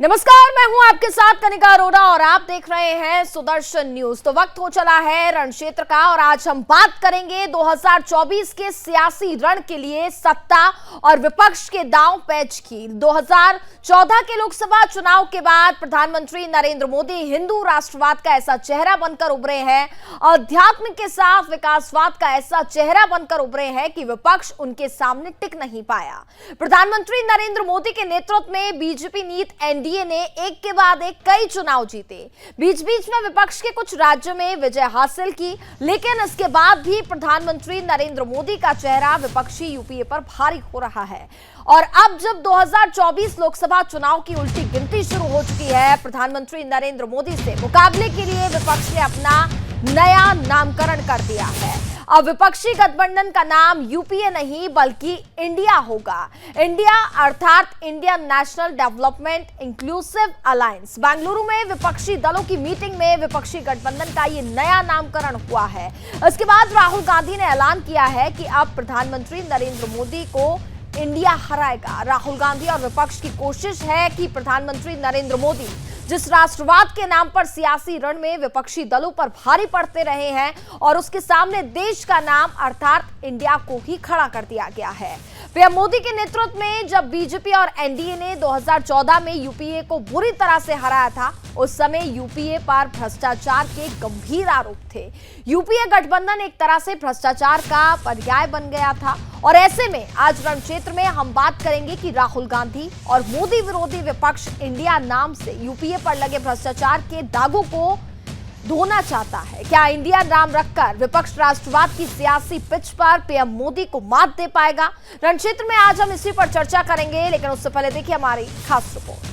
नमस्कार, मैं हूं आपके साथ कनिका अरोड़ा और आप देख रहे हैं सुदर्शन न्यूज। तो वक्त हो चला है रण क्षेत्र का और आज हम बात करेंगे 2024 के सियासी रण के लिए सत्ता और विपक्ष के दांव पेच की। 2014 के लोकसभा चुनाव के बाद प्रधानमंत्री नरेंद्र मोदी हिंदू राष्ट्रवाद का ऐसा चेहरा बनकर उभरे हैं, अध्यात्म के साथ विकासवाद का ऐसा चेहरा बनकर उभरे हैं कि विपक्ष उनके सामने टिक नहीं पाया। प्रधानमंत्री नरेंद्र मोदी के नेतृत्व में बीजेपी नीत एनडीए ने एक के बाद एक कई चुनाव जीते। बीच बीच में विपक्ष के कुछ राज्यों में विजय हासिल की, लेकिन इसके बाद भी प्रधानमंत्री नरेंद्र मोदी का चेहरा विपक्षी यूपीए पर भारी हो रहा है। और अब जब 2024 लोकसभा चुनाव की उल्टी गिनती शुरू हो चुकी है, प्रधानमंत्री नरेंद्र मोदी से मुकाबले के लिए विपक्ष ने अपना नया नामकरण कर दिया है। अब विपक्षी गठबंधन का नाम यूपीए नहीं बल्कि इंडिया होगा। इंडिया अर्थात Indian national development inclusive alliance. Bengaluru में विपक्षी दलों की मीटिंग में विपक्षी गठबंधन का ये नया नामकरण हुआ है। इसके बाद राहुल गांधी ने ऐलान किया है कि अब प्रधानमंत्री नरेंद्र मोदी को इंडिया हराएगा। राहुल गांधी और विपक्ष की कोशिश है कि प्रधानमंत्री नरेंद्र मोदी जिस राष्ट्रवाद के नाम पर सियासी रण में विपक्षी दलों पर भारी पड़ते रहे हैं और उसके सामने देश का नाम अर्थात इंडिया को ही खड़ा कर दिया गया है। पीएम मोदी के नेतृत्व में जब बीजेपी और एनडीए ने 2014 में यूपीए को बुरी तरह से हराया था, उस समय यूपीए पर भ्रष्टाचार के गंभीर आरोप थे। यूपीए गठबंधन एक तरह से भ्रष्टाचार का पर्याय बन गया था और ऐसे में आज रण क्षेत्र में हम बात करेंगे कि राहुल गांधी और मोदी विरोधी विपक्ष इंडिया नाम से यूपीए पर लगे भ्रष्टाचार के दागों को धोना चाहता है। क्या इंडिया नाम रखकर विपक्ष राष्ट्रवाद की सियासी पिच पर पीएम मोदी को मात दे पाएगा? रण क्षेत्र में आज हम इसी पर चर्चा करेंगे, लेकिन उससे पहले देखिए हमारी खास रिपोर्ट।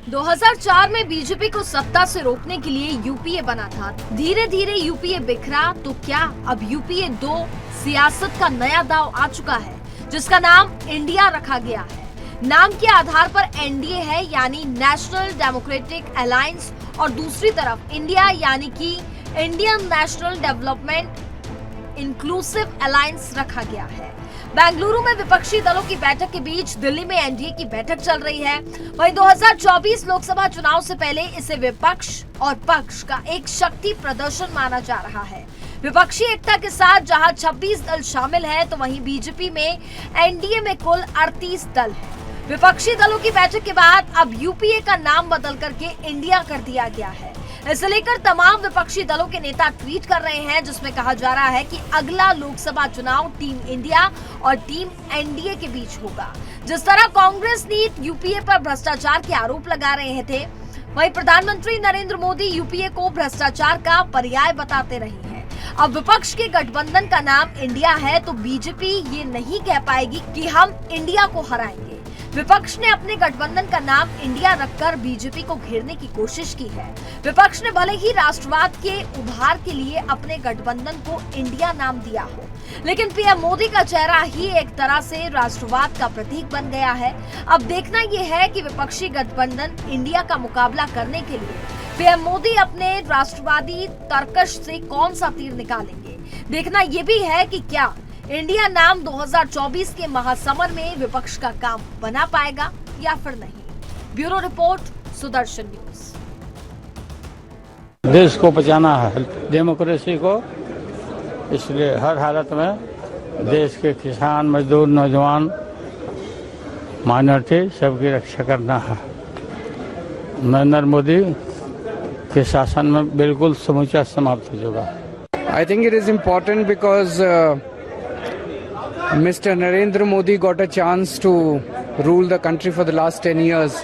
2004 में बीजेपी को सत्ता से रोकने के लिए यूपीए बना था। धीरे धीरे यूपीए बिखरा तो क्या अब यूपीए 2 सियासत का नया दांव आ चुका है, जिसका नाम इंडिया रखा गया है। नाम के आधार पर एनडीए है यानी नेशनल डेमोक्रेटिक अलायंस और दूसरी तरफ इंडिया यानी कि Indian national development inclusive alliance रखा गया है। बेंगलुरु में विपक्षी दलों की बैठक के बीच दिल्ली में एनडीए की बैठक चल रही है। वहीं 2024 लोकसभा चुनाव से पहले इसे विपक्ष और पक्ष का एक शक्ति प्रदर्शन माना जा रहा है। विपक्षी एकता के साथ जहां 26 दल शामिल हैं, तो वहीं बीजेपी में एनडीए में कुल 38 दल हैं। विपक्षी दलों की बैठक के बाद अब यूपीए का नाम बदल करके इंडिया कर दिया गया है। इसे लेकर तमाम विपक्षी दलों के नेता ट्वीट कर रहे हैं, जिसमें कहा जा रहा है कि अगला लोकसभा चुनाव टीम इंडिया और टीम एनडीए के बीच होगा। जिस तरह कांग्रेस नीत यूपीए पर भ्रष्टाचार के आरोप लगा रहे थे, वहीं प्रधानमंत्री नरेंद्र मोदी यूपीए को भ्रष्टाचार का पर्याय बताते रहे हैं। अब विपक्ष के गठबंधन का नाम इंडिया है तो बीजेपी ये नहीं कह पाएगी कि हम इंडिया को हराएंगे। विपक्ष ने अपने गठबंधन का नाम इंडिया रखकर बीजेपी को घेरने की कोशिश की है। विपक्ष ने भले ही राष्ट्रवाद के उभार के लिए अपने गठबंधन को इंडिया नाम दिया हो, लेकिन पीएम मोदी का चेहरा ही एक तरह से राष्ट्रवाद का प्रतीक बन गया है। अब देखना यह है कि विपक्षी गठबंधन इंडिया का मुकाबला करने के लिए पीएम मोदी अपने राष्ट्रवादी तर्कश से कौन सा तीर निकालेंगे। देखना यह भी है कि क्या इंडिया नाम 2024 के महासमर में विपक्ष का काम बना पाएगा या फिर नहीं। Bureau report, Sudarshan news. देश को बचाना है, डेमोक्रेसी को, इसलिए हर हालत में देश के किसान, मजदूर, नौजवान, माइनॉरिटी सबकी रक्षा करना है। नरेंद्र मोदी के शासन में बिल्कुल समूचा समाप्त हो चुका। I think it is important because Mr. Narendra Modi got a chance to rule the country for the last 10 years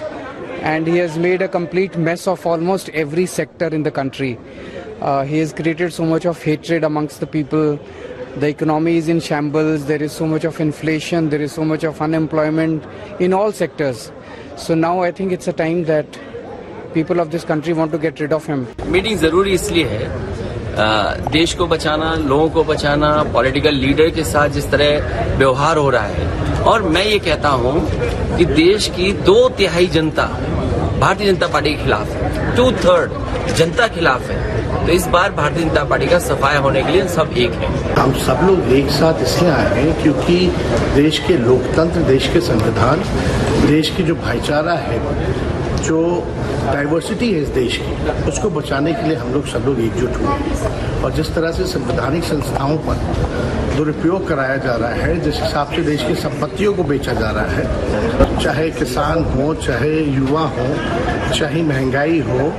and he has made a complete mess of almost every sector in the country. He has created so much of hatred amongst the people. The economy is in shambles. There is so much of inflation. There is so much of unemployment in all sectors. So now I think it's a time that people of this country want to get rid of him. Meeting जरूरी इसलिए है, देश को बचाना, लोगों को बचाना, political leader के साथ जिस तरह व्यवहार हो रहा है। और मैं ये कहता हूं कि देश की 2/3 जनता भारतीय जनता पार्टी के खिलाफ है, 2/3 जनता खिलाफ है। तो इस बार भारतीय जनता पार्टी का सफाया होने के लिए सब एक है। हम सब लोग एक साथ इसलिए आए हैं क्योंकि देश के लोकतंत्र, देश के संविधान, देश की जो भाईचारा है, जो डाइवर्सिटी है इस देश की, उसको बचाने के लिए हम लोग सब लोग एकजुट हुए हैं। और जिस तरह से संवैधानिक संस्थाओं पर दुरुपयोग कराया जा रहा है, जिस हिसाब से देश की संपत्तियों को बेचा जा रहा है, चाहे किसान हो, चाहे युवा हो, चाहे महंगाई हो,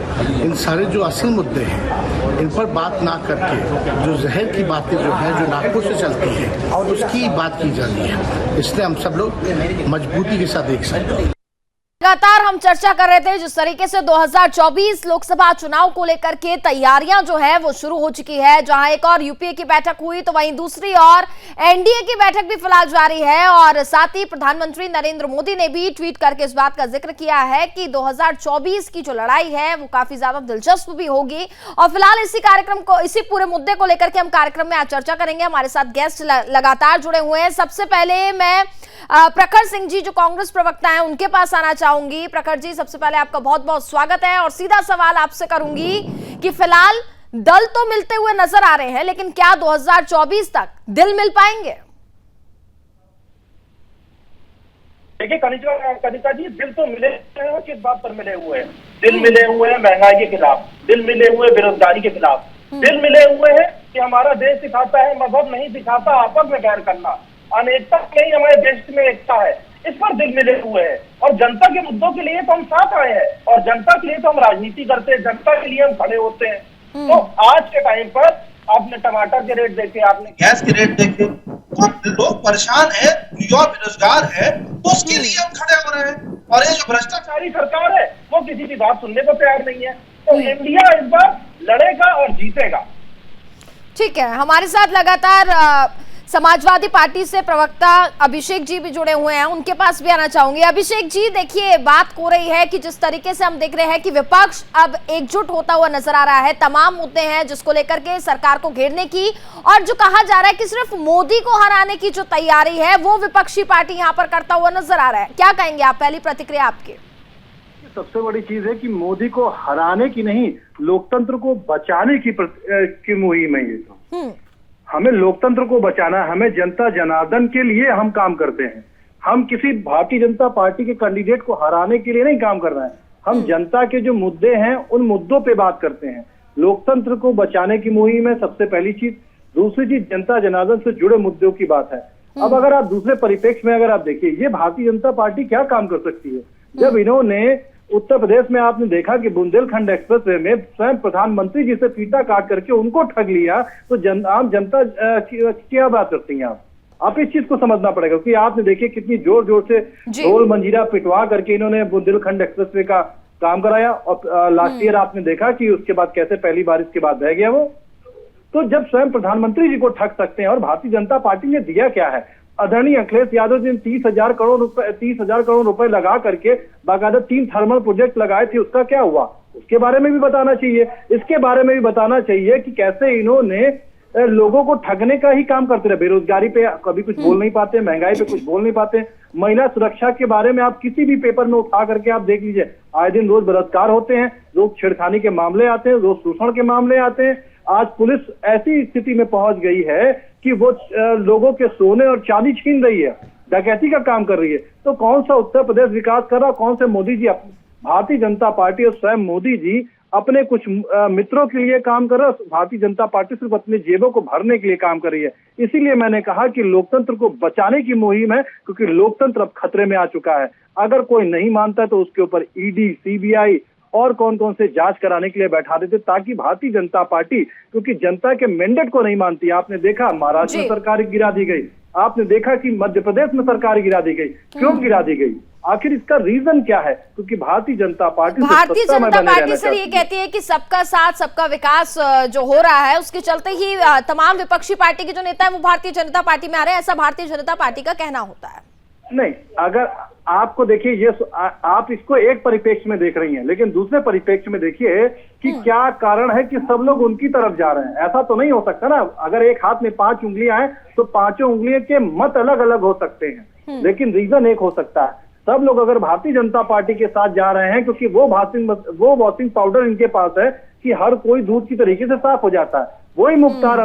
इन सारे जो असल मुद्दे हैं, इन पर बात ना करके जो जहर की बातें जो हैं, जो नाकों से चलती हैं, और उसकी बात की जाती है। इसलिए हम सब लोग मजबूती के साथ एक साथ लगातार हम चर्चा कर रहे थे जिस तरीके से 2024 लोकसभा चुनाव को लेकर के तैयारियां जो है वो शुरू हो चुकी है। जहां एक और यूपीए की बैठक हुई तो वहीं दूसरी और एनडीए की बैठक भी फिलहाल जारी है। और साथ ही प्रधानमंत्री नरेंद्र मोदी ने भी ट्वीट करके इस बात का जिक्र किया है कि 2024 की जो लड़ाई है वो काफी ज्यादा दिलचस्प भी होगी। और फिलहाल इसी पूरे मुद्दे को लेकर के हम कार्यक्रम में आज चर्चा करेंगे। हमारे साथ गेस्ट लगातार जुड़े हुए हैं। सबसे पहले मैं प्रखर सिंह जी जो कांग्रेस प्रवक्ता हैं उनके पास आना चाहूंगी। प्रखर जी, सबसे पहले आपका बहुत बहुत स्वागत है और सीधा सवाल आपसे करूंगी कि फिलहाल दल तो मिलते हुए नजर आ रहे हैं, लेकिन क्या 2024 तक दिल मिल पाएंगे? देखिए कनिका जी, दिल तो मिले हैं। किस बात पर मिले हुए हैं? दिल मिले हुए हैं महंगाई के खिलाफ, दिल मिले हुए बेरोजगारी के खिलाफ, दिल मिले हुए हैं कि हमारा देश सिखाता है, मजहब नहीं सिखाता आपस में गैर करना, अनेकता नहीं हमारे देश में एकता है, इस पर दिल मिले हुए हैं। और जनता के मुद्दों के लिए तो हम साथ आए हैं और जनता के लिए तो हम राजनीति करते हैं, जनता के लिए हम खड़े होते हैं। तो आज के टाइम पर आपने टमाटर के रेट देखे, आपने गैस के रेट देखे, तो लोग परेशान है, युवा बेरोजगार है, तो उसके लिए हम खड़े हो रहे हैं। और ये जो भ्रष्टाचारी सरकार है वो किसी की बात सुनने को तैयार नहीं है। तो इंडिया इस बार लड़ेगा और जीतेगा। ठीक है, हमारे साथ लगातार समाजवादी पार्टी से प्रवक्ता अभिषेक जी भी जुड़े हुए हैं, उनके पास भी आना चाहूंगी। अभिषेक जी, देखिए बात हो रही है कि जिस तरीके से हम देख रहे हैं कि विपक्ष अब एकजुट होता हुआ नजर आ रहा है, तमाम मुद्दे हैं जिसको लेकर के सरकार को घेरने की, और जो कहा जा रहा है कि सिर्फ मोदी को हराने की जो तैयारी है वो विपक्षी पार्टी यहाँ पर करता हुआ नजर आ रहा है। क्या कहेंगे आप? पहली प्रतिक्रिया आपकी। सबसे बड़ी चीज है कि मोदी को हराने की नहीं, लोकतंत्र को बचाने की मुहिम है ये। तो हमें लोकतंत्र को बचाना, हमें जनता जनार्दन के लिए हम काम करते हैं। हम किसी भारतीय जनता पार्टी के कैंडिडेट को हराने के लिए नहीं काम कर रहे हैं। हम जनता के जो मुद्दे हैं उन मुद्दों पे बात करते हैं। लोकतंत्र को बचाने की मुहिम है सबसे पहली चीज। दूसरी चीज जनता जनार्दन से जुड़े मुद्दों की बात है। अब अगर आप दूसरे परिप्रेक्ष्य में अगर आप देखिए, ये भारतीय जनता पार्टी क्या काम कर सकती है? जब इन्होंने उत्तर प्रदेश में आपने देखा कि बुंदेलखंड एक्सप्रेसवे में स्वयं प्रधानमंत्री जी से फीता काट करके उनको ठग लिया, तो आम जनता क्या बात करती हैं आप इस चीज को समझना पड़ेगा। क्योंकि आपने देखिए कितनी जोर जोर से ढोल मंजीरा पिटवा करके इन्होंने बुंदेलखंड एक्सप्रेसवे का काम कराया, और लास्ट ईयर आपने देखा कि उसके बाद कैसे पहली बारिश के बाद बह गया वो। तो जब स्वयं प्रधानमंत्री जी को ठग सकते हैं, और भारतीय जनता पार्टी ने दिया क्या है? आदरणीय अखिलेश यादव जी ने 30,000 करोड़ रुपए लगा करके बाकायदा 3 थर्मल प्रोजेक्ट लगाए थे, उसका क्या हुआ? उसके बारे में भी बताना चाहिए। इसके बारे में भी बताना चाहिए कि कैसे इन्होंने लोगों को ठगने का ही काम करते रहे। बेरोजगारी पे कभी कुछ बोल नहीं पाते, महंगाई पे कुछ बोल नहीं पाते, महिला सुरक्षा के बारे में आप किसी भी पेपर में उठा करके आप देख लीजिए, आए दिन रोज बलात्कार होते हैं, रोज छेड़खानी के मामले आते हैं, रोज शोषण के मामले आते हैं। आज पुलिस ऐसी स्थिति में पहुंच गई है कि वो लोगों के सोने और चांदी छीन रही है, डकैती का काम कर रही है। तो कौन सा उत्तर प्रदेश विकास कर रहा, कौन से मोदी जी? भारतीय जनता पार्टी और स्वयं मोदी जी अपने कुछ मित्रों के लिए काम कर रहा है, भारतीय जनता पार्टी सिर्फ अपने जेबों को भरने के लिए काम कर रही है। इसीलिए मैंने कहा कि लोकतंत्र को बचाने की मुहिम है, क्योंकि लोकतंत्र अब खतरे में आ चुका है। अगर कोई नहीं मानता तो उसके ऊपर ईडी, सीबीआई और कौन कौन से जांच कराने के लिए बैठा देते, ताकि भारतीय जनता पार्टी, क्योंकि जनता के मैंडेट को नहीं मानती। आपने देखा महाराष्ट्र में सरकार गिरा दी गई, आपने देखा कि मध्य प्रदेश में सरकार गिरा दी गई। क्यों गिरा दी गई? आखिर इसका रीजन क्या है? क्योंकि भारतीय जनता पार्टी सर ये कहती है कि सबका साथ सबका विकास जो हो रहा है उसके चलते ही तमाम विपक्षी पार्टी के जो नेता है वो भारतीय जनता पार्टी में आ रहे हैं, ऐसा भारतीय जनता पार्टी का कहना होता है। नहीं, अगर आपको देखिए ये आप इसको एक परिप्रेक्ष्य में देख रही हैं, लेकिन दूसरे परिप्रेक्ष्य में देखिए कि क्या कारण है कि सब लोग उनकी तरफ जा रहे हैं। ऐसा तो नहीं हो सकता ना। अगर एक हाथ में 5 उंगलियां हैं तो 5 उंगलियों के मत अलग अलग हो सकते हैं, लेकिन रीजन एक हो सकता है। सब लोग अगर भारतीय जनता पार्टी के साथ जा रहे हैं, क्योंकि वो वॉशिंग पाउडर इनके पास है कि हर कोई दूध की तरीके से साफ हो जाता है। वही मुख्तार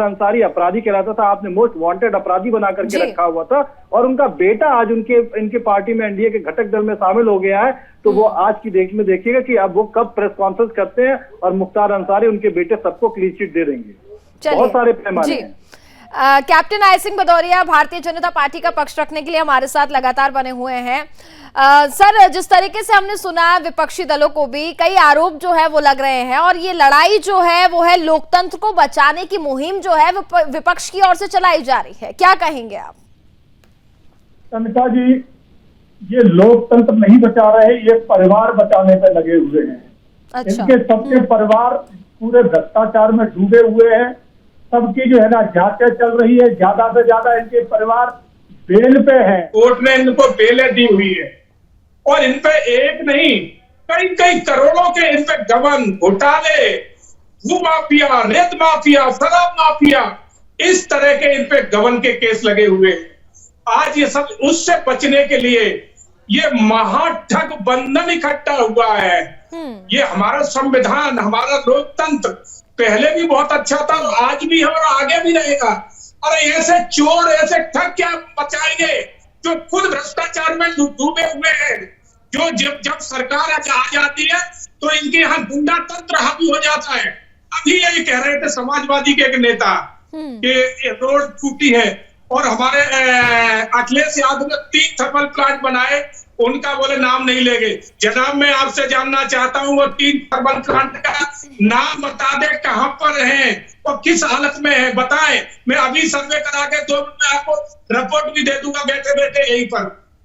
अंसारी अपराधी कहलाता था, आपने मोस्ट वांटेड अपराधी बना करके रखा हुआ था, और उनका बेटा आज इनके पार्टी में एनडीए के घटक दल में शामिल हो गया है। तो वो आज की डेट में देखिएगा कि अब वो कब प्रेस कॉन्फ्रेंस करते हैं और मुख्तार अंसारी उनके बेटे सबको क्लीन चिट दे देंगे। बहुत सारे पैमाने हैं। Captain I Singh Bhadauria Bharatiya Janata party का पक्ष रखने के लिए हमारे साथ लगातार बने हुए हैं। सर, जिस तरीके से हमने सुना विपक्षी दलों को भी कई आरोप जो है वो लग रहे हैं, और ये लड़ाई जो है वो है लोकतंत्र को बचाने की मुहिम जो है विपक्ष की ओर से चलाई जा रही है, क्या कहेंगे आप? कनिका जी, ये लोकतंत्र नहीं बचा रहे, ये परिवार बचाने पे लगे हुए हैं। अच्छा। इनके सबके परिवार पूरे भ्रष्टाचार में डूबे हुए हैं। सबकी जो है ना जांचें चल रही है, ज्यादा से ज्यादा इनके परिवार बेल पे है। कोर्ट ने इनको बेलें दी हुई है, और इन पे एक नहीं कई करोड़ों के इन पे गबन, घोटाले, भू माफिया, रेत माफिया, शराब माफिया, इस तरह के इन पे गबन के केस लगे हुए हैं। आज ये सब उससे बचने के लिए ये महाठग बंधन इकट्ठा हुआ है। ये हमारा संविधान, हमारा लोकतंत्र पहले भी बहुत अच्छा था, आज भी है और आगे भी रहेगा। अरे ऐसे चोर, ऐसे ठग क्या बचाएंगे जो खुद भ्रष्टाचार में डूबे हुए हैं। जो जब सरकार आ जाती है तो इनके यहाँ गुंडा तंत्र हावी हो जाता है। अभी यही कह रहे थे समाजवादी के एक नेता कि रोड टूटी है, और हमारे अखिलेश यादव ने 3 थर्मल प्लांट बनाए, उनका बोले नाम नहीं लेंगे। जनाब, मैं आपसे जानना चाहता हूँ वो 3 थर्मल प्लांट का नाम बता दे, कहां पर है और किस हालत में है, बताएं। मैं अभी सर्वे करा के 2 मिनट में आपको रिपोर्ट भी दे दूंगा बैठे बैठे यहीं पर।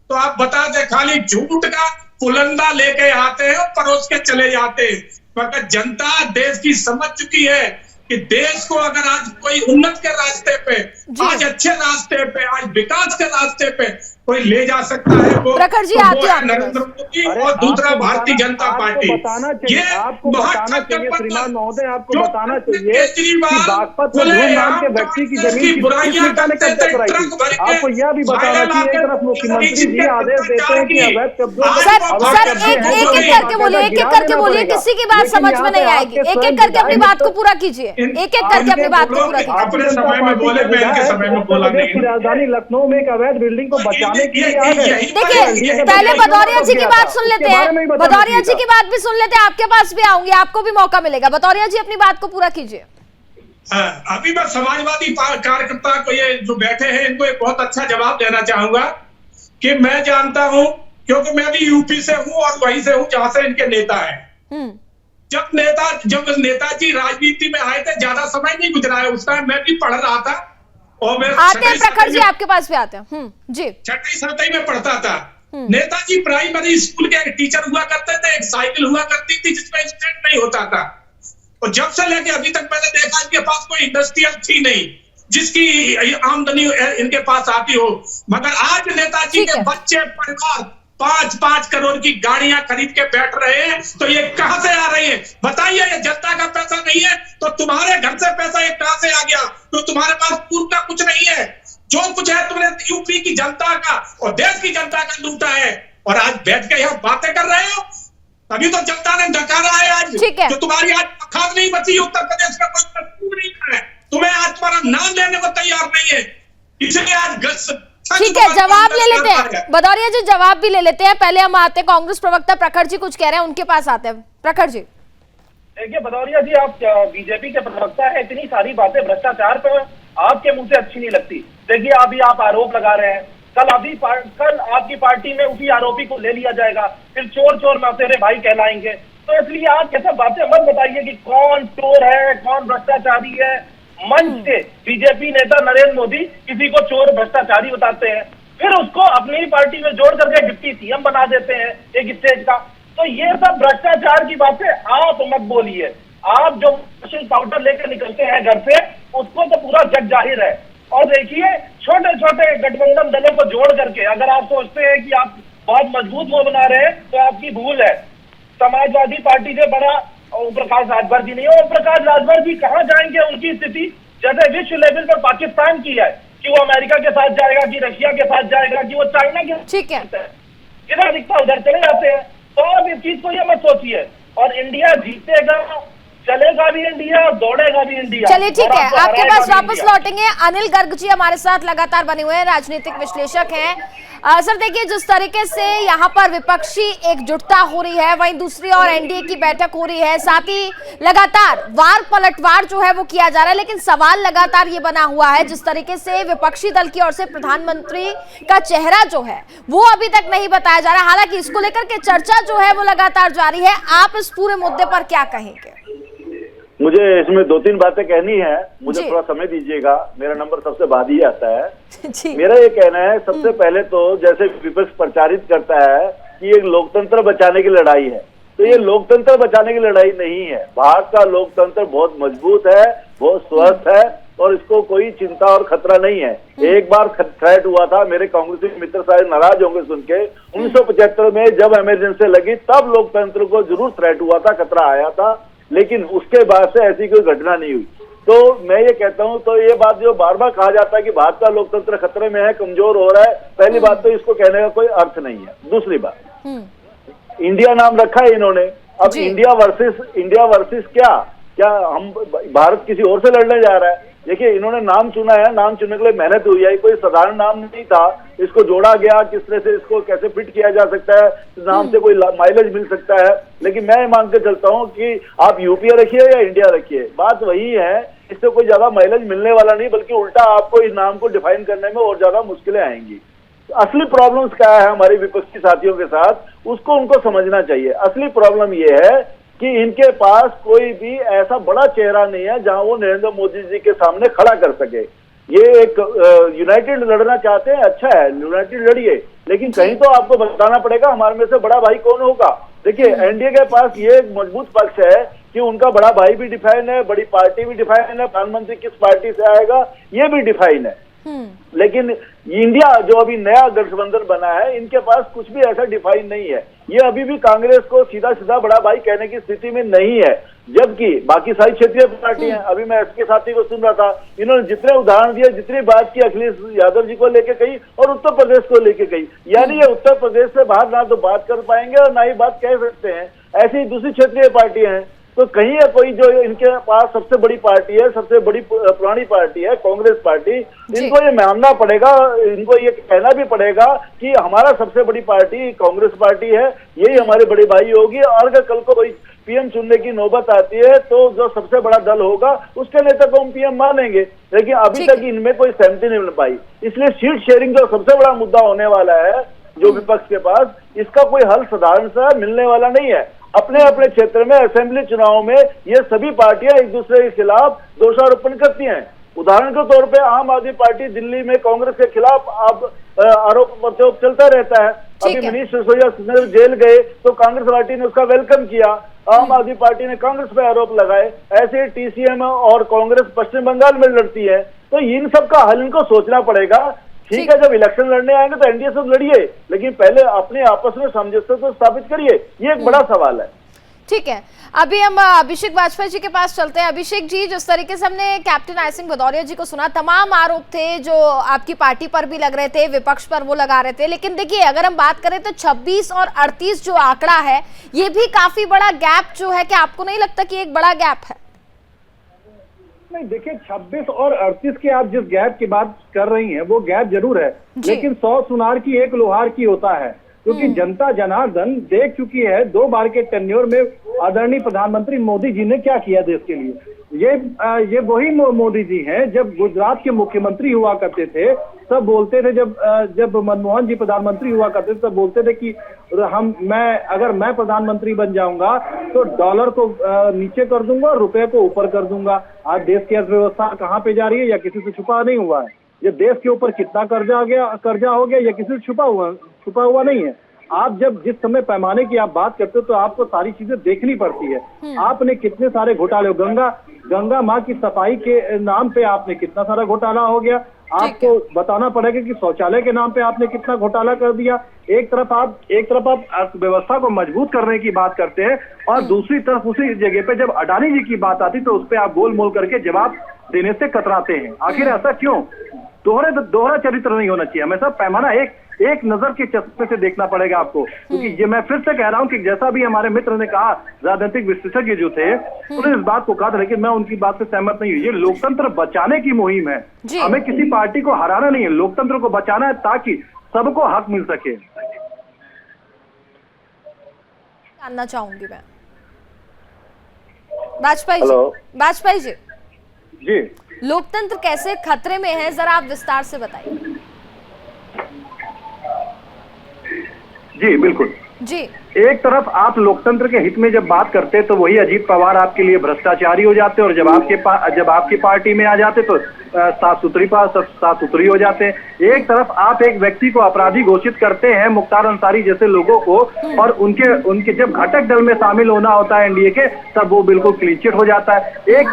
तो आप बता दे, खाली झूठ का पुलंदा लेके आते हैं और परोस के चले जाते हैं। मगर जनता देश की समझ चुकी है कि देश को अगर आज कोई उन्नत के रास्ते पे, आज अच्छे रास्ते पे, आज विकास के रास्ते पे कोई ले जा सकता है, वो नरेंद्र मोदी और दूसरा भारतीय जनता पार्टी। ये आपको बताना चाहिए श्रीमान महोदय, आपको बताना चाहिए कि बागपत में धूम नाम के व्यक्ति की जमीन आपको यह भी बताना चाहिए। एक तरफ मुख्यमंत्री जी आदेश देते हैं कि अवैध कब्जों। सर, एक एक करके बोलिए, किसी की बात समझ में नहीं आएगी। एक एक करके अपनी बात को पूरा कीजिए, एक एक करके अपनी बात को पूरा कीजिए। अपने समय में बोले, मैं इनके समय में बोला नहीं। राजधानी लखनऊ में एक अवैध बिल्डिंग को बचाने के लिए आ गए। देखिए, पहले भदौरिया जी की बात सुन लेते हैं, भदौरिया जी की बात भी सुन लेते हैं, आपके पास भी आऊंगी, आपको भी मौका मिलेगा। भदौरिया जी, अपनी बात को पूरा कीजिए। अभी मैं समाजवादी कार्यकर्ता को, ये जो बैठे हैं, इनको एक बहुत अच्छा जवाब देना चाहूंगा कि मैं जानता हूं, क्योंकि मैं भी यूपी से हूं और वहीं से हूं जहां से इनके नेता है। जब नेताजी राजनीति में आए थे, ज्यादा समय नहीं गुजरा है, उस टाइम मैं भी पढ़ रहा था, और मैं आते हैं प्रखर जी, आपके पास भी आते हैं जी। 6वीं में पढ़ता था। नेताजी प्राइमरी स्कूल के एक टीचर हुआ करते थे, एक साइकिल हुआ करती थी जिसमें स्टैंड नहीं होता था, और जब से लेके अभी तक मैंने देखा इनके पास कोई इंडस्ट्रियल थी नहीं जिसकी आमदनी इनके पास आती हो। मगर आज नेताजी के बच्चे, परिवार 5-5 करोड़ की गाड़ियां खरीद के बैठ रहे हैं, तो ये कहां से आ रही है बताइए? ये जनता का पैसा नहीं है तो तुम्हारे घर से पैसा ये कहां से आ गया? तो तुम्हारे पास पूर्व का कुछ नहीं है, जो कुछ है तुमने यूपी की जनता का और देश की जनता का लूटा है, और आज बैठ के यहाँ बातें कर रहे हो। तभी तो जनता ने नकारा है आज, जो तुम्हारी आज खाद नहीं बची उत्तर प्रदेश का कोई नहीं कर है, तुम्हें आज तुम्हारा नाम लेने को तैयार नहीं है, इसलिए आज ठीक है, जवाब ले लेते हैं भदौरिया जी, जवाब भी ले लेते हैं। पहले हम आते हैं कांग्रेस प्रवक्ता प्रखर जी कुछ कह रहे हैं, उनके पास आते हैं। प्रखर जी, देखिए भदौरिया जी, आप बीजेपी के प्रवक्ता है, इतनी सारी बातें भ्रष्टाचार पे आपके मुंह से अच्छी नहीं लगती। देखिए, अभी आप आरोप लगा रहे हैं, कल आपकी पार्टी में उसी आरोपी को ले लिया जाएगा, फिर चोर मौतेरे भाई कहलाएंगे। तो इसलिए आप ये सब बातें मत बताइए कि कौन चोर है, कौन भ्रष्टाचारी है। मंच से बीजेपी नेता नरेंद्र मोदी किसी को चोर भ्रष्टाचारी बताते हैं, फिर उसको अपनी पार्टी में जोड़ करके डिप्टी सीएम बना देते हैं एक स्टेज का। तो ये सब भ्रष्टाचार की बातें आप मत बोलिए। आप जो वॉशिंग पाउडर लेकर निकलते हैं घर से, उसको तो पूरा जग जाहिर है। और देखिए, छोटे छोटे गठबंधन दलों को जोड़ करके अगर आप सोचते हैं कि आप बहुत मजबूत वो बना रहे हैं, तो आपकी भूल है। समाजवादी पार्टी से बड़ा ओम प्रकाश राजभर जी नहीं है। ओम प्रकाश राजभर जी कहाँ जाएंगे? उनकी स्थिति जैसे विश्व लेवल पर पाकिस्तान की है, कि वो अमेरिका के साथ जाएगा, कि रशिया के साथ जाएगा, कि वो चाइना के, ठीक है, इधर अधिकता उधर चले जाते हैं। तो अब इस चीज को ये मत सोचिए, और इंडिया जीतेगा, चलेगा भी इंडिया, दौड़ेगा भी इंडिया। चलिए ठीक है, आपके पास वापस लौटेंगे। अनिल गर्ग जी हमारे साथ लगातार बने हुए हैं, राजनीतिक विश्लेषक हैं। सर देखिए, जिस तरीके से यहाँ पर विपक्षी एकजुटता हो रही है, वहीं दूसरी ओर एनडीए की बैठक हो रही है, साथ ही लगातार वार पलटवार जो है वो किया जा रहा है, लेकिन सवाल लगातार ये बना हुआ है जिस तरीके से विपक्षी दल की ओर से प्रधानमंत्री का चेहरा जो है वो अभी तक नहीं बताया जा रहा। हालांकि इसको लेकर के चर्चा जो है वो लगातार जारी है। आप इस पूरे मुद्दे पर क्या कहेंगे? मुझे इसमें 2-3 बातें कहनी है, मुझे थोड़ा समय दीजिएगा, मेरा नंबर सबसे बाद ही आता है। मेरा ये कहना है, सबसे पहले तो जैसे विपक्ष प्रचारित करता है कि ये लोकतंत्र बचाने की लड़ाई है, तो ये लोकतंत्र बचाने की लड़ाई नहीं है। भारत का लोकतंत्र बहुत मजबूत है, बहुत स्वस्थ है, और इसको कोई चिंता और खतरा नहीं है। एक बार थ्रेट हुआ था, मेरे कांग्रेसी मित्र सारे नाराज होंगे सुन के, 1975 में जब इमरजेंसी लगी तब लोकतंत्र को जरूर थ्रेट हुआ था, खतरा आया था, लेकिन उसके बाद से ऐसी कोई घटना नहीं हुई। तो मैं ये कहता हूं, तो ये बात जो बार बार कहा जाता है कि भारत का लोकतंत्र खतरे में है, कमजोर हो रहा है, पहली बात तो इसको कहने का कोई अर्थ नहीं है। दूसरी बात, इंडिया नाम रखा है इन्होंने, अब इंडिया वर्सेस क्या हम भारत किसी और से लड़ने जा रहा है? देखिए, इन्होंने नाम चुना है, नाम चुनने के लिए मेहनत हुई है, कोई साधारण नाम नहीं था, इसको जोड़ा गया, किस तरह से इसको कैसे फिट किया जा सकता है, नाम से कोई माइलेज मिल सकता है। लेकिन मैं मान के चलता हूं कि आप यूपीए रखिए या इंडिया रखिए, बात वही है, इससे कोई ज्यादा माइलेज मिलने वाला नहीं, बल्कि उल्टा आपको इस नाम को डिफाइन करने में और ज्यादा मुश्किलें आएंगी। असली प्रॉब्लम्स क्या है हमारे विपक्षी साथियों के साथ, उसको उनको समझना चाहिए। असली प्रॉब्लम ये है कि इनके पास कोई भी ऐसा बड़ा चेहरा नहीं है जहां वो नरेंद्र मोदी जी के सामने खड़ा कर सके। ये एक यूनाइटेड लड़ना चाहते हैं, अच्छा है, यूनाइटेड लड़िए, लेकिन कहीं तो आपको बताना पड़ेगा हमारे में से बड़ा भाई कौन होगा। देखिए, एनडीए के पास ये एक मजबूत पक्ष है कि उनका बड़ा भाई भी डिफाइन है, बड़ी पार्टी भी डिफाइन है, प्रधानमंत्री किस पार्टी से आएगा ये भी डिफाइन है। लेकिन इंडिया जो अभी नया गठबंधन बना है, इनके पास कुछ भी ऐसा डिफाइन नहीं है। ये अभी भी कांग्रेस को सीधा सीधा बड़ा भाई कहने की स्थिति में नहीं है, जबकि बाकी सारी क्षेत्रीय पार्टी हैं। अभी मैं एसके साथी को सुन रहा था, इन्होंने जितने उदाहरण दिए, जितनी बात की अखिलेश यादव जी को लेके कही और उत्तर प्रदेश को लेके कही, यानी ये उत्तर प्रदेश से बाहर ना तो बात कर पाएंगे और ना ही बात कह सकते हैं। ऐसी दूसरी क्षेत्रीय पार्टियां हैं, तो कहीं है कोई जो इनके पास सबसे बड़ी पार्टी है, सबसे बड़ी पुरानी पार्टी है कांग्रेस पार्टी, इनको ये मानना पड़ेगा, इनको ये कहना भी पड़ेगा कि हमारा सबसे बड़ी पार्टी कांग्रेस पार्टी है, यही हमारे बड़े भाई होगी। और अगर कल को कोई पीएम चुनने की नौबत आती है तो जो सबसे बड़ा दल होगा उसके नेता को हम पीएम मानेंगे। लेकिन अभी तक इनमें कोई सहमति नहीं मिल पाई, इसलिए सीट शेयरिंग जो सबसे बड़ा मुद्दा होने वाला है जो विपक्ष के पास, इसका कोई हल साधारण सा मिलने वाला नहीं है। अपने अपने क्षेत्र में असेंबली चुनाव में ये सभी पार्टियां एक दूसरे के खिलाफ दोषारोपण करती हैं। उदाहरण के तौर पे आम आदमी पार्टी दिल्ली में कांग्रेस के खिलाफ अब आरोप प्रत्यारोप चलता रहता है। अभी मनीष सिसोदिया जेल गए तो कांग्रेस पार्टी ने उसका वेलकम किया, आम आदमी पार्टी ने कांग्रेस पे आरोप लगाए। ऐसे टीसीएम और कांग्रेस पश्चिम बंगाल में लड़ती है, तो इन सब का हल इनको सोचना पड़ेगा। ठीक है, जब इलेक्शन लड़ने आएंगे तो एनडीए से लड़िए, लेकिन पहले अपने आपस में सामंजस्य तो स्थापित करिए, ये एक बड़ा सवाल है। ठीक है, अभी हम अभिषेक वाजपेयी जी के पास चलते हैं। अभिषेक जी, जिस तरीके से हमने कैप्टन आई सिंह भदौरिया जी को सुना, तमाम आरोप थे जो आपकी पार्टी पर भी लग रहे थे, विपक्ष पर वो लगा रहे थे, लेकिन देखिए अगर हम बात करें तो 26 और 38 जो आंकड़ा है ये भी काफी बड़ा गैप जो है, क्या आपको नहीं लगता कि एक बड़ा गैप है? नहीं, देखिए 26 और 38 के आप जिस गैप की बात कर रही हैं वो गैप जरूर है, लेकिन 100 सुनार की एक लोहार की होता है, क्योंकि जनता जनार्दन देख चुकी है 2 बार के टेन्योर में आदरणीय प्रधानमंत्री मोदी जी ने क्या किया देश के लिए। ये वही मोदी जी हैं जब गुजरात के मुख्यमंत्री हुआ करते थे सब बोलते थे, जब मनमोहन जी प्रधानमंत्री हुआ करते थे तब बोलते थे कि अगर मैं प्रधानमंत्री बन जाऊंगा तो डॉलर को नीचे कर दूंगा और रुपए को ऊपर कर दूंगा। आज देश की अर्थव्यवस्था कहाँ पे जा रही है, या किसी से छुपा नहीं हुआ है। ये देश के ऊपर कितना कर्जा हो गया, या किसी से छुपा हुआ नहीं है। आप जब जिस समय पैमाने की आप बात करते हो तो आपको सारी चीजें देखनी पड़ती है। आपने कितने सारे घोटाले, गंगा माँ की सफाई के नाम पे आपने कितना सारा घोटाला हो गया, आपको बताना पड़ेगा कि शौचालय के नाम पे आपने कितना घोटाला कर दिया। एक तरफ आप अर्थव्यवस्था को मजबूत करने की बात करते हैं और दूसरी तरफ उसी जगह पे जब अडानी जी की बात आती तो उस पर आप गोल मोल करके जवाब देने से कतराते हैं। आखिर ऐसा क्यों? दोहरा चरित्र नहीं होना चाहिए। हमेशा पैमाना एक नजर के चश्मे से देखना पड़ेगा आपको, क्योंकि ये मैं फिर से कह रहा हूं कि जैसा भी हमारे मित्र ने कहा, राजनीतिक विशेषज्ञ जो थे उन्होंने इस बात को कहा था, लेकिन मैं उनकी बात से सहमत नहीं हूं। ये लोकतंत्र बचाने की मुहिम है, हमें किसी पार्टी को हराना नहीं है, लोकतंत्र को बचाना है ताकि सबको हक मिल सके। जानना चाहूंगी मैं वाजपेयी जी, लोकतंत्र कैसे खतरे में है, जरा आप विस्तार से बताइए। जी बिल्कुल जी। एक तरफ आप लोकतंत्र के हित में जब बात करते हैं तो वही अजीत पवार आपके लिए भ्रष्टाचारी हो जाते हैं, और जब आपकी पार्टी में आ जाते तो साफ सुथरी हो जाते हैं। एक तरफ आप एक व्यक्ति को अपराधी घोषित करते हैं, मुख्तार अंसारी जैसे लोगों को, और उनके जब घटक दल में शामिल होना होता है एनडीए के, तब वो बिल्कुल क्लीन चिट हो जाता है। एक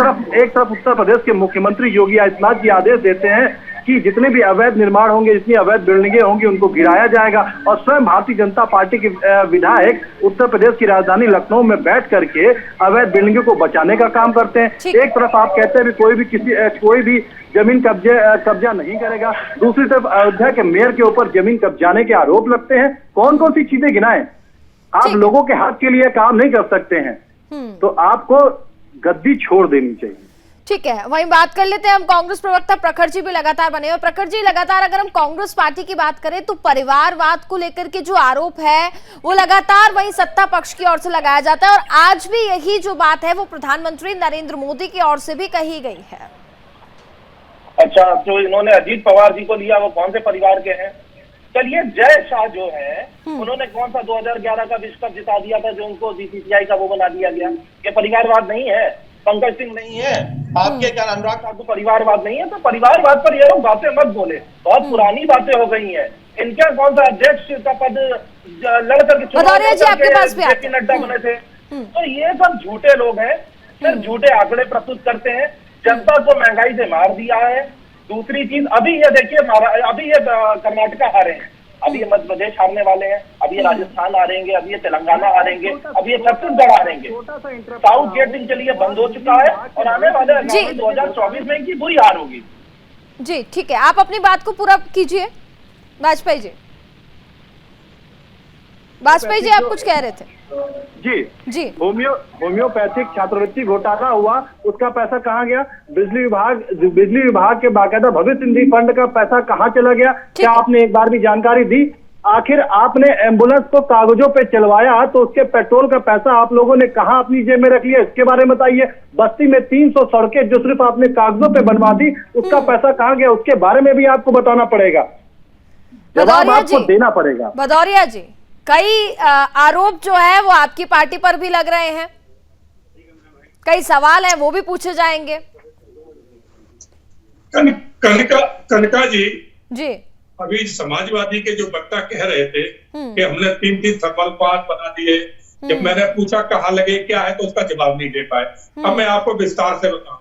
तरफ उत्तर प्रदेश के मुख्यमंत्री योगी आदित्यनाथ जी आदेश देते हैं कि जितने भी अवैध निर्माण होंगे, जितनी अवैध बिल्डिंगें होंगी, उनको गिराया जाएगा, और स्वयं भारतीय जनता पार्टी के विधायक उत्तर प्रदेश की राजधानी लखनऊ में बैठ करके अवैध बिल्डिंगों को बचाने का काम करते हैं। एक तरफ आप कहते हैं कि कोई भी जमीन कब्जा नहीं करेगा, दूसरी तरफ अयोध्या के मेयर के ऊपर जमीन कब्जाने के आरोप लगते हैं। कौन कौन सी चीजें गिनाएं? आप लोगों के हक के लिए काम नहीं कर सकते हैं, तो आपको गद्दी छोड़ देनी चाहिए। ठीक है, वहीं बात कर लेते हैं हम कांग्रेस प्रवक्ता प्रखर जी भी लगातार बने हुए। प्रखर जी, लगातार अगर हम कांग्रेस पार्टी की बात करें तो परिवारवाद को लेकर के जो आरोप है वो लगातार वहीं सत्ता पक्ष की ओर से लगाया जाता है, और आज भी यही जो बात है वो प्रधानमंत्री नरेंद्र मोदी की ओर से भी कही गई है। अच्छा, तो इन्होंने अजीत पवार जी को लिया, वो कौन से परिवार के हैं? चलिए, जय शाह जो है उन्होंने कौन सा 2011 का विश्व कप जिता दिया था जो उनको बीसीसीआई का वो बना दिया गया? ये परिवारवाद नहीं है। पंकज सिंह नहीं है आपके, क्या अनुराग ठाकुर परिवारवाद नहीं है? तो परिवारवाद पर ये लोग बातें मत बोले, बहुत पुरानी बातें हो गई हैं। इनका कौन सा अध्यक्ष का पद लड़कर के नड्डा बने थे? तो ये सब झूठे लोग हैं, सिर्फ झूठे आंकड़े प्रस्तुत करते हैं। जनता को महंगाई से मार दिया है। दूसरी चीज, अभी ये देखिए, अभी ये कर्नाटका हारे हैं, अभी ये मध्य प्रदेश हारने वाले हैं, अभी ये राजस्थान हारेंगे, अभी ये तेलंगाना हारेंगे, अभी ये छत्तीसगढ़ हारेंगे। साउथ गेट इनके लिए बंद हो चुका है, और आने वाले 2024 में इनकी बुरी हार होगी। जी ठीक है, आप अपनी बात को पूरा कीजिए। वाजपेयी जी आप कुछ कह रहे थे। जी होम्योपैथिक छात्रवृत्ति घोटाला हुआ, उसका पैसा कहाँ गया? बिजली विभाग के बाकायदा भविष्य निधि फंड का पैसा कहाँ चला गया? क्या आपने एक बार भी जानकारी दी? आखिर आपने एम्बुलेंस को कागजों पे चलवाया तो उसके पेट्रोल का पैसा आप लोगों ने कहाँ अपनी जेब में रख लिया? इसके बारे में बताइए। बस्ती में 300 सड़कें जो सिर्फ आपने कागजों पे बनवा दी, उसका पैसा कहाँ गया? उसके बारे में भी आपको बताना पड़ेगा, जवाब आपको देना पड़ेगा। भदौरिया जी, कई आरोप जो है वो आपकी पार्टी पर भी लग रहे हैं, कई सवाल हैं वो भी पूछे जाएंगे। कनका जी, जी अभी समाजवादी के जो वक्ता कह रहे थे कि हमने 3 थर्मल प्लांट बना दिए, जब मैंने पूछा कहाँ लगे क्या है तो उसका जवाब नहीं दे पाए। अब मैं आपको विस्तार से बताऊं,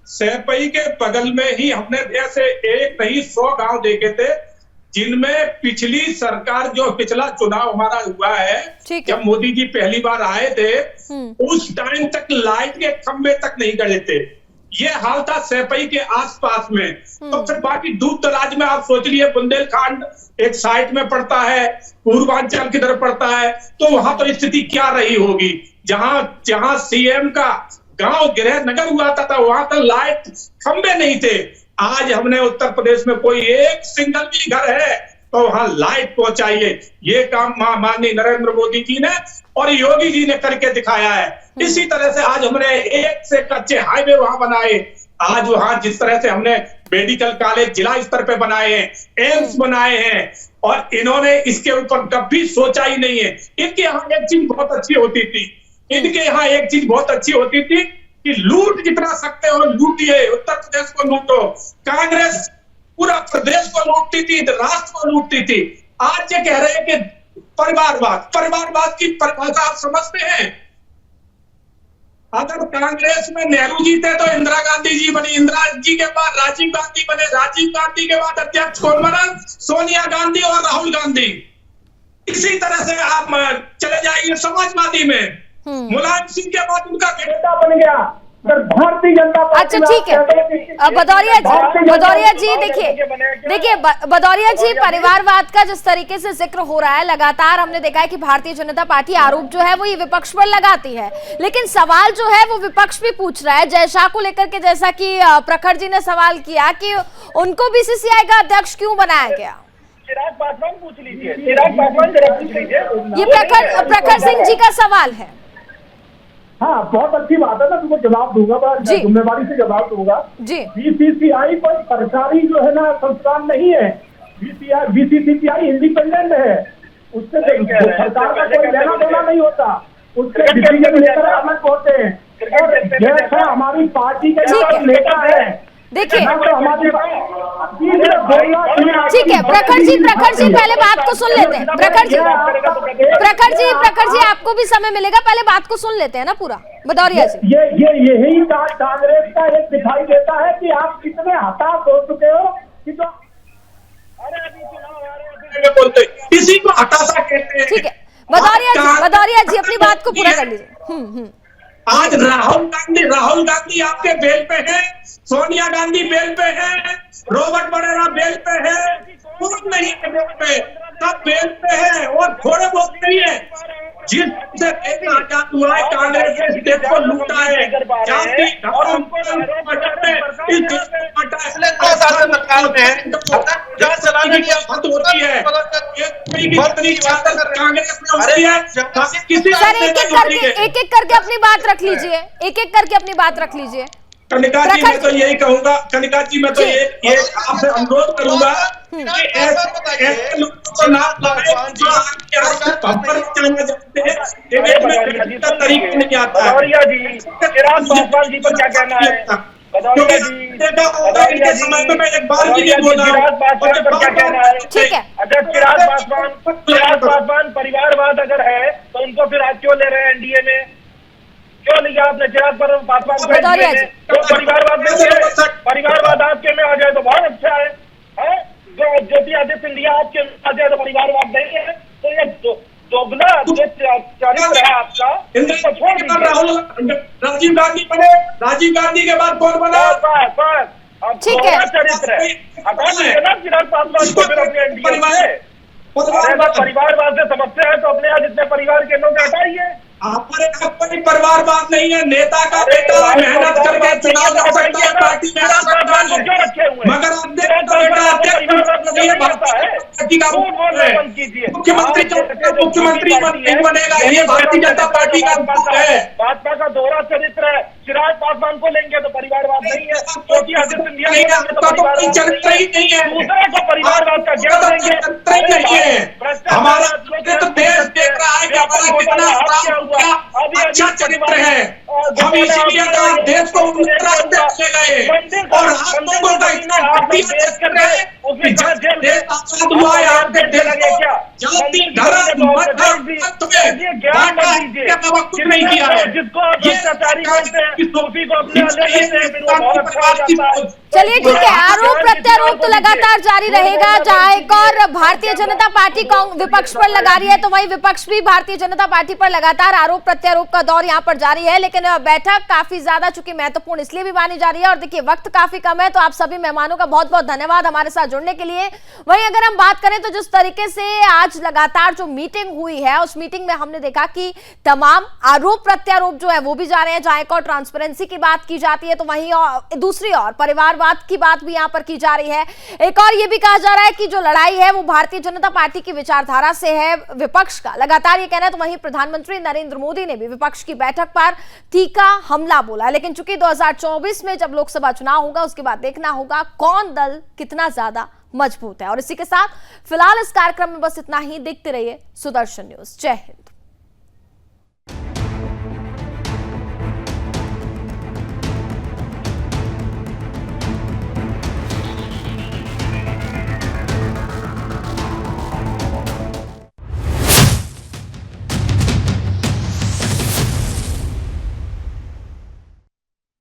सैपई के बगल में ही हमने ऐसे 1 नहीं 100 गांव देखे थे जिनमें पिछली सरकार, जो पिछला चुनाव हमारा हुआ है, जब मोदी जी पहली बार आए थे उस टाइम तक लाइट के खंभे तक नहीं गड़े थे। ये हाल था सैपई के आसपास में। तो फिर बाकी दूर दराज में आप सोच लिए, बुंदेलखंड एक साइड में पड़ता है, पूर्वांचल की तरफ पड़ता है, तो वहां तो स्थिति क्या रही होगी? जहां सीएम का गांव गृह नगर हुआ था वहां तो लाइट खंभे नहीं थे। आज हमने उत्तर प्रदेश में कोई एक सिंगल भी घर है तो वहां लाइट पहुंचाइए। ये काम माननीय नरेंद्र मोदी जी ने और योगी जी ने करके दिखाया है। इसी तरह से आज हमने एक से कच्चे हाईवे वहां बनाए। आज वहां जिस तरह से हमने मेडिकल कॉलेज जिला स्तर पे बनाए हैं, एम्स बनाए हैं, और इन्होंने इसके ऊपर कभी सोचा ही नहीं है। इनके यहाँ एक चीज बहुत अच्छी होती थी, कि लूट जितना सकते हो लूटिए, उत्तर प्रदेश को लूटो। कांग्रेस पूरा प्रदेश को लूटती थी, राष्ट्र को लूटती थी। आज ये कह रहे हैं कि परिवारवाद की परिभाषा आप समझते हैं? अगर कांग्रेस में नेहरू जी थे तो इंदिरा गांधी जी बनी, इंदिरा जी के बाद राजीव गांधी बने, राजीव गांधी के बाद अध्यक्ष कौन बना? सोनिया गांधी और राहुल गांधी। इसी तरह से आप चले जाइए समाजवादी में, मुलायम सिंह के बाद उनका बेटा बन गया, भारतीय जनता पार्टी। अच्छा ठीक है भदौरिया जी देखिए भदौरिया जी, परिवारवाद का जिस तरीके से जिक्र हो रहा है, लगातार हमने देखा है कि भारतीय जनता पार्टी आरोप जो है वो ये विपक्ष पर लगाती है, लेकिन सवाल जो है वो विपक्ष भी पूछ रहा है जय शाह को लेकर के, जैसा कि प्रखर जी ने सवाल किया कि उनको बीसीसीआई का अध्यक्ष क्यों बनाया गया। चिराग पासवान पूछ लीजिए, चिराग पासवान जरा पूछ लीजिए। ये प्रखर सिंह जी का सवाल है। हाँ, बहुत अच्छी बात है, मैं तुमको जवाब दूंगा, मैं जिम्मेवारी से जवाब दूंगा जी। बीसीसीआई कोई सरकारी जो है ना संस्थान नहीं है, बीसीसीआई इंडिपेंडेंट है, उससे सरकार का कोई लेना देना नहीं होता, उसके डिसीजन लेकर अलग होते हैं। और जैसा हमारी पार्टी के नेता है, देखिए ठीक है प्रखर जी पहले बात को सुन लेते हैं। प्रखर जी आपको भी समय मिलेगा, पहले बात को सुन लेते हैं ना पूरा। भदौरिया जी, यही कांग्रेस का एक दिखाई देता है कि आप कितने हताश हो चुके हो कि जो बोलते इसी को हताशा कहते हैं। ठीक है भदौरिया जी अपनी बात को पूरा कर लीजिए। आज राहुल गांधी आपके बेल पे है, सोनिया गांधी बेल पे है, रॉबर्ट वड्रा बेल पे है, कोई नहीं है बेल पे, सब बेल पे है और थोड़े बहुत नहीं है। जिससे आजाद हुआ है कांग्रेस ने इस देश को लूटा है, जाति धर्म इस देश को बांटा है। एक एक करके अपनी बात रख लीजिए, कनिका जी मैं तो यही कहूंगा, कनिका जी मैं तो ये आपसे अनुरोध करूंगा कि ऐसे लोगों को ना जो तरीके नहीं आता है। चिराग पासवान जी पर क्या कहना है? समय में मैं एक बार भी नहीं बोला। ठीक है, अगर चिराग पासवान परिवारवाद अगर है तो उनको फिर आज क्यों ले रहे हैं एनडीए में? क्यों लिया आपने चिराग पासवान को एनडीए में? तो परिवारवाद नहीं है, परिवारवाद आपके में आ जाए तो बहुत अच्छा है। जो ज्योतिरादित्य सिंधिया आपके आ जाए तो परिवारवाद नहीं है, तो ये दोगुना चरित्र है आपका। राजीव गांधी बने, राजीव गांधी के बाद कौन बना? ठीक है, चरित्र है चिराग पासवान को फिर अपने एनडीए में। परिवारवाद से समस्या है तो अपने यहाँ जितने परिवार के लोग हटाइए। कोई परिवारवाद नहीं है, नेता का बेटा मेहनत करके चुनाव लड़ सकता है, पार्टी में आ सकता है, मगर मुख्यमंत्री नहीं बनेगा, ये भारतीय जनता पार्टी का है। भाजपा का दोहरा चरित्र है। चिराग पासवान को लेंगे तो परिवारवाद नहीं है, ज्योतिरादित्य सिंधिया चरित्र ही नहीं है, दूसरे को परिवारवाद का ज्ञान देंगे नहीं है। हमारा तो देश देख रहा है कि कितना अच्छा चरित्र है, हम इसीलिए देश को रास्ते ले गए और आप लोगों का इतना कर रहे हैं। देश आजाद हुआ है, आपके देश को जाति धर्म कुछ नहीं किया है। चलिए ठीक है, आरोप प्रत्यारोप तो लगातार जारी रहेगा। जहां एक और भारतीय जनता पार्टी विपक्ष पर लगा रही है, तो वहीं विपक्ष भी भारतीय जनता पार्टी पर लगातार आरोप प्रत्यारोप का दौर यहां पर जारी है। लेकिन बैठक काफी ज्यादा चूंकि महत्वपूर्ण इसलिए भी मानी जा रही है, और देखिए वक्त काफी कम है, तो आप सभी मेहमानों का बहुत बहुत धन्यवाद हमारे साथ जुड़ने के लिए। वहीं अगर हम बात करें तो जिस तरीके से आज लगातार जो मीटिंग हुई है, उस मीटिंग में हमने देखा कि तमाम आरोप प्रत्यारोप जो है वो भी जा रहे हैं। जहां एक और ट्रांसपेरेंसी की बात की जाती है, तो वहीं दूसरी ओर परिवारवाद की बात भी यहां पर की जा रही है। एक और ये भी कहा जा रहा है कि जो लड़ाई है वो भारतीय जनता पार्टी की विचारधारा से है, विपक्ष का लगातार ये कहना है। तो वहीं प्रधानमंत्री नरेंद्र मोदी ने भी विपक्ष की बैठक पर तीखा हमला बोला। लेकिन चूंकि 2024 में जब लोकसभा चुनाव होगा, उसके बाद देखना होगा कौन दल कितना ज्यादा मजबूत है। और इसी के साथ फिलहाल इस कार्यक्रम में बस इतना ही। देखते रहिए सुदर्शन न्यूज। जय हिंद।